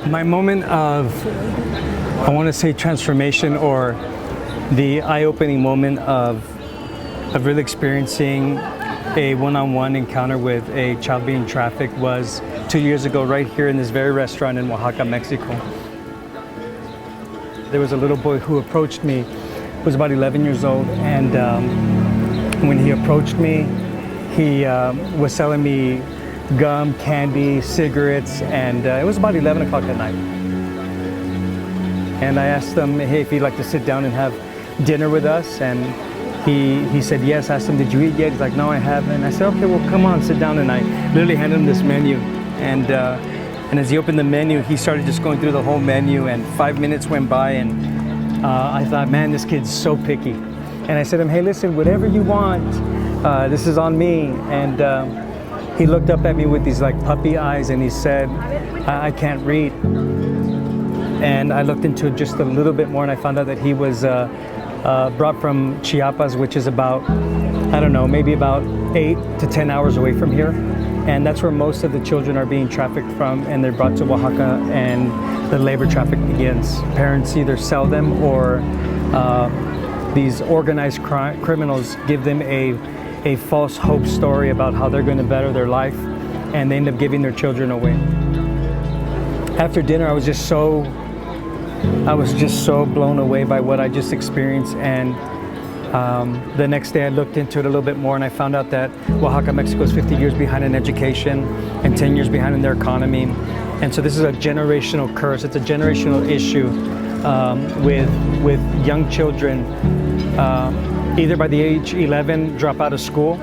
My moment of, I want to say transformation, or the eye-opening moment of really experiencing a one-on-one encounter with a child being trafficked was 2 years ago, right here in this very restaurant in Oaxaca, Mexico. There was a little boy who approached me, who was about 11 years old, and when he approached me, he was selling me gum, candy, cigarettes, and it was about 11 o'clock at night. And I asked him, hey, if he'd like to sit down and have dinner with us, and he said yes. I asked him, did you eat yet? He's like, no, I haven't. I said, okay, well, come on, sit down. And I literally handed him this menu, and as he opened the menu, he started just going through the whole menu, and 5 minutes went by, and I thought, man, this kid's so picky. And I said to him, hey, listen, whatever you want, this is on me. And he looked up at me with these like puppy eyes, and he said, I can't read. And I looked into it just a little bit more, and I found out that he was brought from Chiapas, which is about, I don't know, maybe about 8 to 10 hours away from here. And that's where most of the children are being trafficked from, and they're brought to Oaxaca, and the labor traffic begins. Parents either sell them, or these organized criminals give them a false hope story about how they're going to better their life, and they end up giving their children away. After dinner, I was just so blown away by what I just experienced, and the next day I looked into it a little bit more, and I found out that Oaxaca, Mexico is 50 years behind in education and 10 years behind in their economy. And so this is a generational curse. It's a generational issue with young children either by the age 11 drop out of school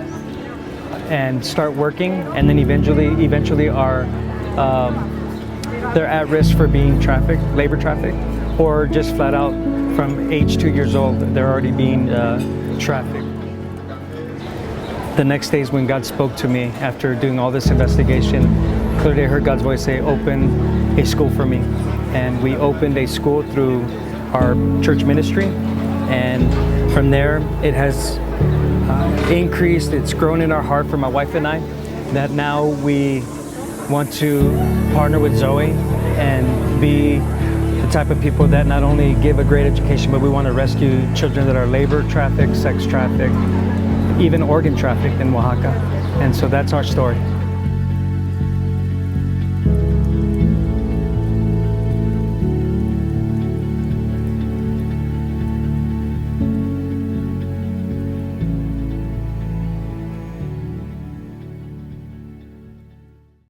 and start working, and then eventually are they're at risk for being trafficked, labor trafficked, or just flat out from age 2 years old, they're already being trafficked. The next day is when God spoke to me after doing all this investigation. Clearly I heard God's voice say, open a school for me. And we opened a school through our church ministry. And from there, it has increased. It's grown in our heart for my wife and I, that now we want to partner with Zoe and be the type of people that not only give a great education, but we want to rescue children that are labor trafficked, sex trafficked, even organ trafficked in Oaxaca. And so that's our story.